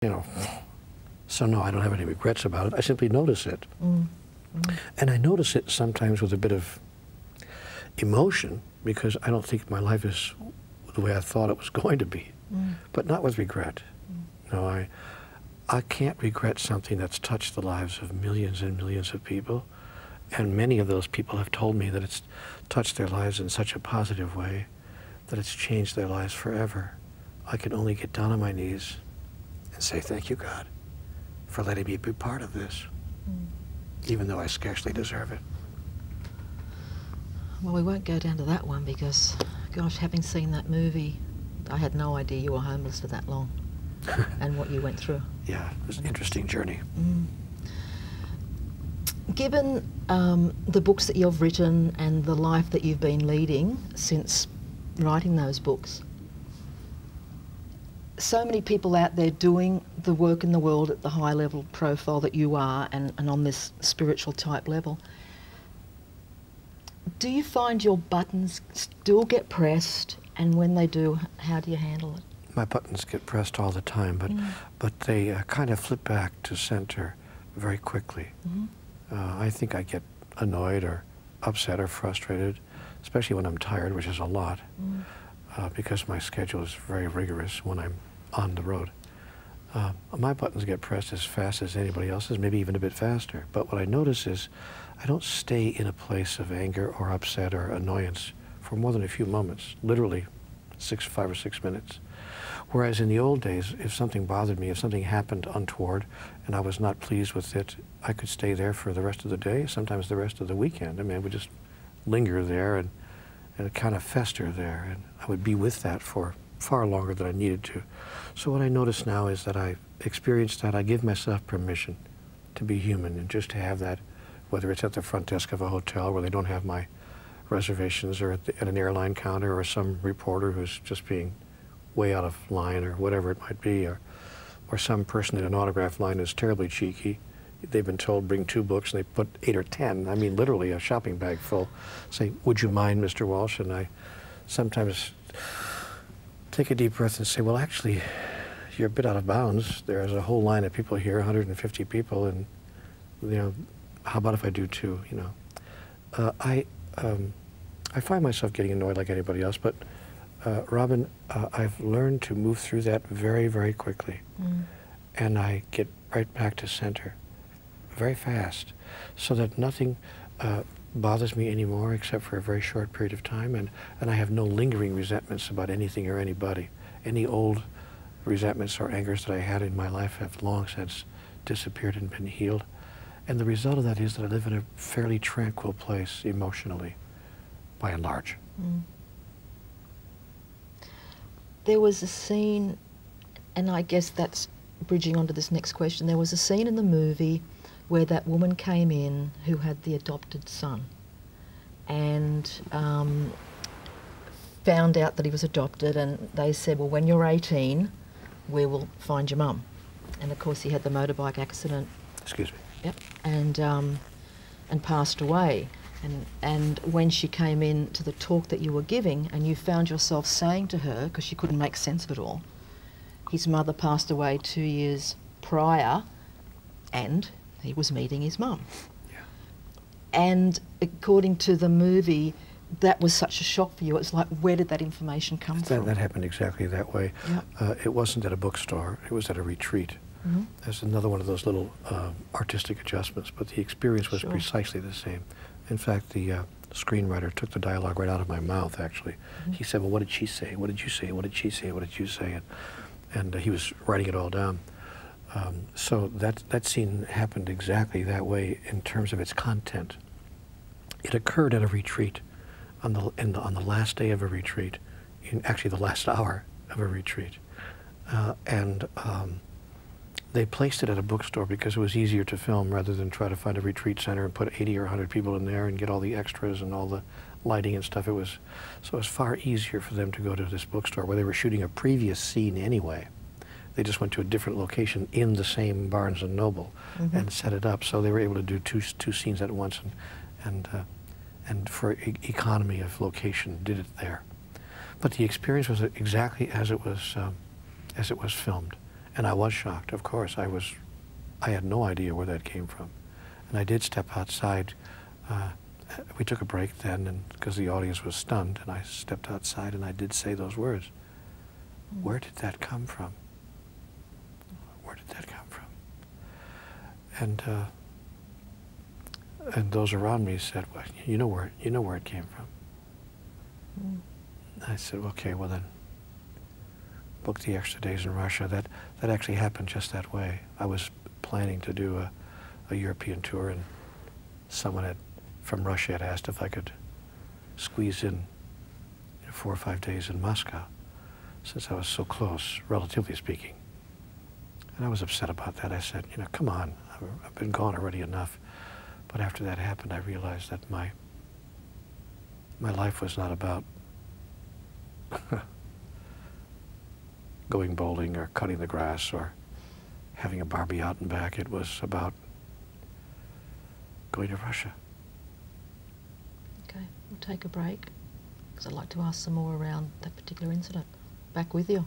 you know, so no, I don't have any regrets about it. I simply notice it. And I notice it sometimes with a bit of emotion because I don't think my life is the way I thought it was going to be, but not with regret. No, I can't regret something that's touched the lives of millions and millions of people, and many of those people have told me that it's touched their lives in such a positive way that it's changed their lives forever. I can only get down on my knees and say, thank you, God, for letting me be part of this, even though I scarcely deserve it. Well, we won't go down to that one because, gosh, having seen that movie, I had no idea you were homeless for that long and what you went through. Yeah, it was an interesting journey. Given the books that you've written and the life that you've been leading since writing those books, so many people out there doing the work in the world at the high level profile that you are and on this spiritual type level, do you find your buttons still get pressed, and when they do, how do you handle it? My buttons get pressed all the time, but they kind of flip back to center very quickly. I think I get annoyed or upset or frustrated, especially when I'm tired, which is a lot, because my schedule is very rigorous when I'm on the road. My buttons get pressed as fast as anybody else's, maybe even a bit faster. But what I notice is I don't stay in a place of anger or upset or annoyance for more than a few moments, literally 5 or 6 minutes. Whereas in the old days, if something bothered me, if something happened untoward and I was not pleased with it, I could stay there for the rest of the day, sometimes the rest of the weekend. I mean, I would just linger there and kind of fester there, and I would be with that for far longer than I needed to. So what I notice now is that I experience that. I give myself permission to be human and just to have that, whether it's at the front desk of a hotel where they don't have my reservations, or at an airline counter, or some reporter who's just being way out of line, or whatever it might be, or some person in an autograph line is terribly cheeky. They've been told bring 2 books and they put 8 or 10, I mean literally a shopping bag full, say, would you mind, Mr. Walsh? And I sometimes take a deep breath and say, well, actually, you're a bit out of bounds. There's a whole line of people here, 150 people, and, you know, how about if I do 2, you know? I find myself getting annoyed like anybody else, but Robin, I've learned to move through that very, very quickly. And I get right back to center very fast, so that nothing bothers me anymore except for a very short period of time, and I have no lingering resentments about anything or anybody. Any old resentments or angers that I had in my life have long since disappeared and been healed. And the result of that is that I live in a fairly tranquil place emotionally, by and large. There was a scene, and I guess that's bridging onto this next question, there was a scene in the movie where that woman came in who had the adopted son and found out that he was adopted, and they said, well, when you're 18, we will find your mum. And of course he had the motorbike accident. Excuse me. Yep. And passed away. And when she came in to the talk that you were giving, and you found yourself saying to her, because she couldn't make sense of it all, his mother passed away 2 years prior, and he was meeting his mum. Yeah. And according to the movie, that was such a shock for you. It's like, where did that information come from? That happened exactly that way. Yep. It wasn't at a bookstore, it was at a retreat. There's another one of those little artistic adjustments, but the experience was precisely the same. In fact, the screenwriter took the dialogue right out of my mouth, actually. He said, well, what did she say? What did you say? What did she say? What did you say? And he was writing it all down. So that scene happened exactly that way in terms of its content. It occurred at a retreat, on the last day of a retreat, actually the last hour of a retreat. They placed it at a bookstore because it was easier to film rather than try to find a retreat center and put 80 or 100 people in there and get all the extras and all the lighting and stuff. So it was far easier for them to go to this bookstore where they were shooting a previous scene anyway. They just went to a different location in the same Barnes & Noble and set it up. So they were able to do two scenes at once, and for economy of location, did it there. But the experience was exactly as it was filmed. And I was shocked, of course. I had no idea where that came from. And I did step outside. We took a break then, and because the audience was stunned, and I stepped outside and I did say those words. Where did that come from? Where did that come from? And those around me said, well, you know where it came from. I said, okay, well then, book the extra days in Russia. That actually happened just that way. I was planning to do a European tour, and someone from Russia had asked if I could squeeze in 4 or 5 days in Moscow, since I was so close, relatively speaking. And I was upset about that. I said, come on, I've been gone already enough. But after that happened, I realized that my life was not about going bowling or cutting the grass or having a Barbie out and back. It was about going to Russia. Okay, we'll take a break because I'd like to ask some more around that particular incident. Back with you.